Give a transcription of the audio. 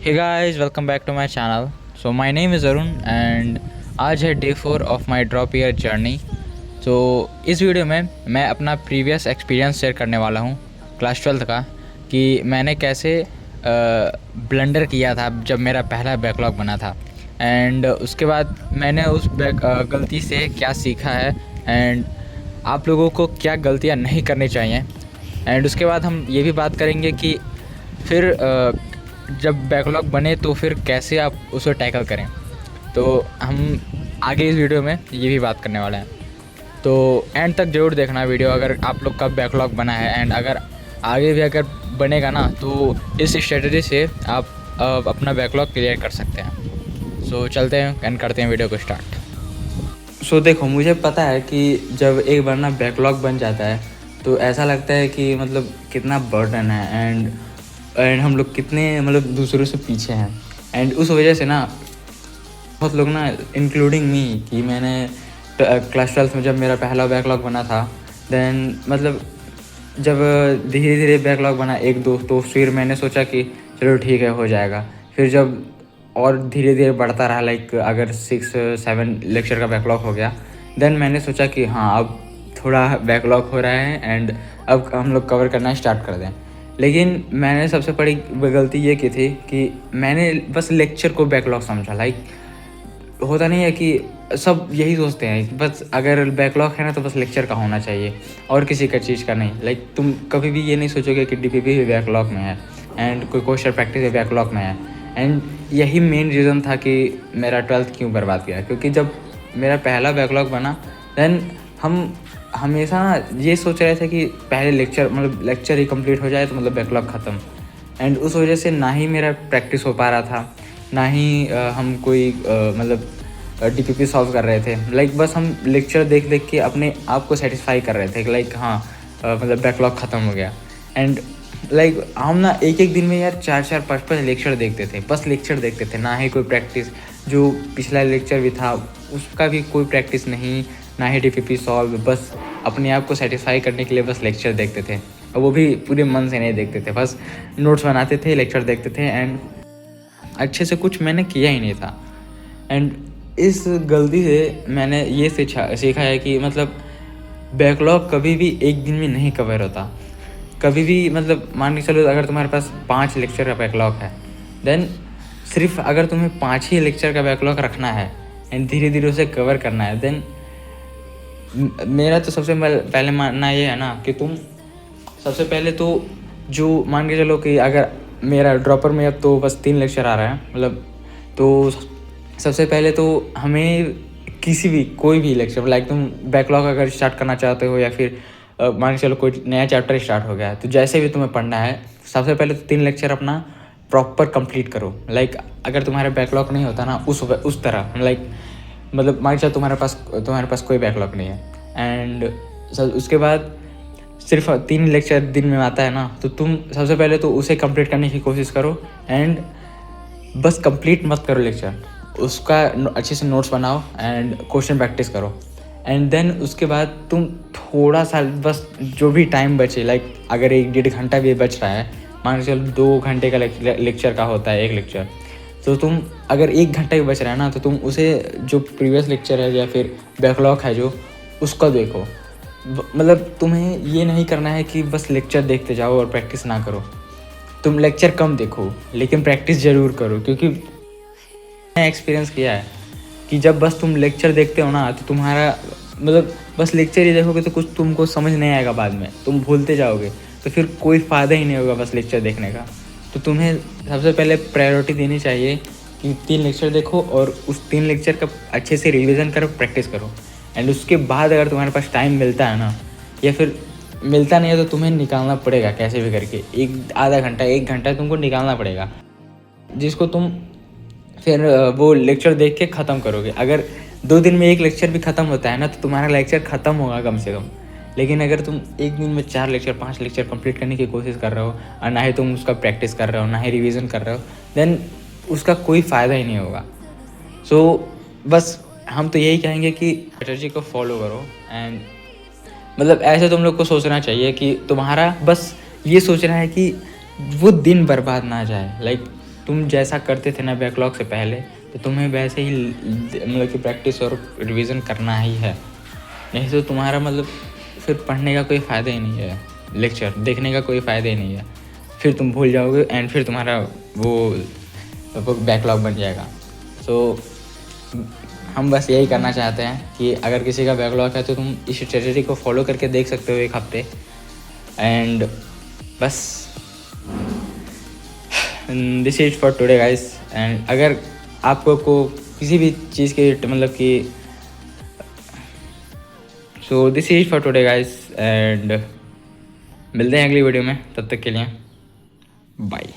Hey guys, welcome back to my channel. So my name is Arun and आज है day 4 of my drop year journey. तो इस video में मैं अपना प्रीवियस एक्सपीरियंस शेयर करने वाला हूँ क्लास 12th का, कि मैंने कैसे ब्लंडर किया था जब मेरा पहला बैकलॉग बना था, एंड उसके बाद मैंने उस गलती से क्या सीखा है, एंड आप लोगों को क्या गलतियाँ नहीं करनी चाहिए। एंड उसके बाद हम ये भी बात करेंगे कि फिर जब बैकलॉग बने तो फिर कैसे आप उसे टैकल करें। तो हम आगे इस वीडियो में ये भी बात करने वाले हैं, तो एंड तक ज़रूर देखना वीडियो अगर आप लोग का बैकलॉग बना है। एंड अगर आगे भी अगर बनेगा ना तो इस स्ट्रेटजी से आप अपना बैकलॉग क्लियर कर सकते हैं। सो चलते हैं एंड करते हैं वीडियो को स्टार्ट। सो देखो, मुझे पता है कि जब एक बार ना बैकलॉग बन जाता है तो ऐसा लगता है कि मतलब कितना बर्डन है एंड हम लोग कितने मतलब दूसरों से पीछे हैं। एंड उस वजह से ना बहुत लोग ना, इंक्लूडिंग मी, कि मैंने क्लास 12 में जब मेरा पहला बैकलॉग बना था, देन मतलब जब धीरे धीरे बैकलॉग बना एक दो, तो फिर मैंने सोचा कि चलो ठीक है, हो जाएगा। फिर जब और धीरे धीरे बढ़ता रहा, लाइक अगर 6-7 लेक्चर का बैकलॉग हो गया, देन मैंने सोचा कि हाँ, अब थोड़ा बैकलॉग हो रहा है एंड अब हम लोग कवर करना स्टार्ट कर दें। लेकिन मैंने सबसे बड़ी गलती ये की थी कि मैंने बस लेक्चर को बैकलॉग समझा। लाइक होता नहीं है कि सब यही सोचते हैं, बस अगर बैकलॉग है ना तो बस लेक्चर का होना चाहिए और किसी का चीज़ का नहीं। लाइक तुम कभी भी ये नहीं सोचोगे कि डीपीपी भी बैकलॉग में है एंड कोई क्वेश्चन प्रैक्टिस भी बैकलॉग में है। एंड यही मेन रीज़न था कि मेरा 12th क्यों बर्बाद किया, क्योंकि जब मेरा पहला बैकलॉग बना, देन हम हमेशा ना ये सोच रहे थे कि पहले लेक्चर ही कंप्लीट हो जाए तो मतलब बैकलॉग ख़त्म। एंड उस वजह से ना ही मेरा प्रैक्टिस हो पा रहा था, ना ही हम कोई मतलब डीपीपी सॉल्व कर रहे थे। लाइक बस हम लेक्चर देख देख के अपने आप को सेटिस्फाई कर रहे थे कि लाइक हाँ, मतलब बैकलॉग ख़त्म हो गया। एंड लाइक हम ना एक एक दिन में यार 4-4 5-5 लेक्चर देखते थे, बस लेक्चर देखते थे, ना ही कोई प्रैक्टिस। जो पिछला लेक्चर भी था उसका भी कोई प्रैक्टिस नहीं, ना ही डीपीपी सॉल्व, बस अपने आप को सेटिस्फाई करने के लिए बस लेक्चर देखते थे। और वो भी पूरे मन से नहीं देखते थे, बस नोट्स बनाते थे, लेक्चर देखते थे, एंड अच्छे से कुछ मैंने किया ही नहीं था। एंड इस गलती से मैंने ये सीखा है कि मतलब बैकलॉग कभी भी एक दिन में नहीं कवर होता। कभी भी मतलब मान के चलो, अगर तुम्हारे पास 5 लेक्चर का बैकलॉग है, देन सिर्फ अगर तुम्हें 5 ही लेक्चर का बैकलॉग रखना है एंड धीरे धीरे उसे कवर करना है, देन मेरा तो सबसे पहले मानना ये है ना कि तुम सबसे पहले तो जो मान के चलो कि अगर मेरा ड्रॉपर में अब तो बस 3 लेक्चर आ रहा है, मतलब तो सबसे पहले तो हमें किसी भी कोई भी लेक्चर, लाइक तुम बैकलॉग अगर स्टार्ट करना चाहते हो या फिर मान के चलो कोई नया चैप्टर स्टार्ट हो गया है, तो जैसे भी तुम्हें पढ़ना है, सबसे पहले तो 3 लेक्चर अपना प्रॉपर कंप्लीट करो। लाइक अगर तुम्हारा बैकलॉग नहीं होता ना उस तरह, लाइक मतलब मान के चलो तुम्हारे पास कोई बैकलॉग नहीं है, एंड उसके बाद सिर्फ 3 लेक्चर दिन में आता है ना, तो तुम सबसे पहले तो उसे कंप्लीट करने की कोशिश करो। एंड बस कंप्लीट मत करो लेक्चर, उसका अच्छे से नोट्स बनाओ एंड क्वेश्चन प्रैक्टिस करो। एंड देन उसके बाद तुम थोड़ा सा बस जो भी टाइम बचे, लाइक अगर 1-1.5 घंटा भी बच रहा है, मान के चलो 2 घंटे का लेक्चर का होता है एक लेक्चर, तो तुम अगर 1 घंटा भी बच रहा है ना, तो तुम उसे जो प्रीवियस लेक्चर है या फिर बैकलॉग है जो, उसका देखो। मतलब तुम्हें ये नहीं करना है कि बस लेक्चर देखते जाओ और प्रैक्टिस ना करो। तुम लेक्चर कम देखो लेकिन प्रैक्टिस ज़रूर करो, क्योंकि मैंने एक्सपीरियंस किया है कि जब बस तुम लेक्चर देखते हो ना, तो तुम्हारा मतलब बस लेक्चर ही देखोगे तो कुछ तुमको समझ नहीं आएगा, बाद में तुम भूलते जाओगे, तो फिर कोई फ़ायदा ही नहीं होगा बस लेक्चर देखने का। तो तुम्हें सबसे पहले प्रायोरिटी देनी चाहिए कि 3 लेक्चर देखो और उस 3 लेक्चर का अच्छे से रिविज़न करो, प्रैक्टिस करो। एंड उसके बाद अगर तुम्हारे पास टाइम मिलता है ना, या फिर मिलता नहीं है, तो तुम्हें निकालना पड़ेगा कैसे भी करके, आधा घंटा 1 घंटा तुमको निकालना पड़ेगा, जिसको तुम फिर वो लेक्चर देख के ख़त्म करोगे। अगर 2 दिन में 1 लेक्चर भी ख़त्म होता है ना, तो तुम्हारा लेक्चर ख़त्म होगा कम से कम। लेकिन अगर तुम एक दिन में 4 लेक्चर 5 लेक्चर कंप्लीट करने की कोशिश कर रहे हो और ना ही तुम उसका प्रैक्टिस कर रहे हो, ना ही रिवीजन कर रहे हो, देन उसका कोई फ़ायदा ही नहीं होगा। सो बस हम तो यही कहेंगे कि स्ट्रेटजी को फॉलो करो। एंड मतलब ऐसे तुम लोग को सोचना चाहिए कि तुम्हारा बस ये सोचना है कि वो दिन बर्बाद ना जाए। लाइक तुम जैसा करते थे ना बैकलॉग से पहले, तो तुम्हें वैसे ही मतलब कि प्रैक्टिस और रिवीजन करना ही है। नहीं तो तुम्हारा मतलब फिर पढ़ने का कोई फ़ायदा ही नहीं है, लेक्चर देखने का कोई फ़ायदा ही नहीं है। फिर तुम भूल जाओगे एंड फिर तुम्हारा वो बैकलॉग बन जाएगा। सो हम बस यही करना चाहते हैं कि अगर किसी का बैकलॉग है तो तुम इस स्ट्रेटजी को फॉलो करके देख सकते हो 1 हफ्ते। एंड बस this is for today guys. And अगर आपको किसी भी चीज़ की मतलब कि so this is for today guys. And मिलते हैं अगली वीडियो में, तब तक के लिए बाय।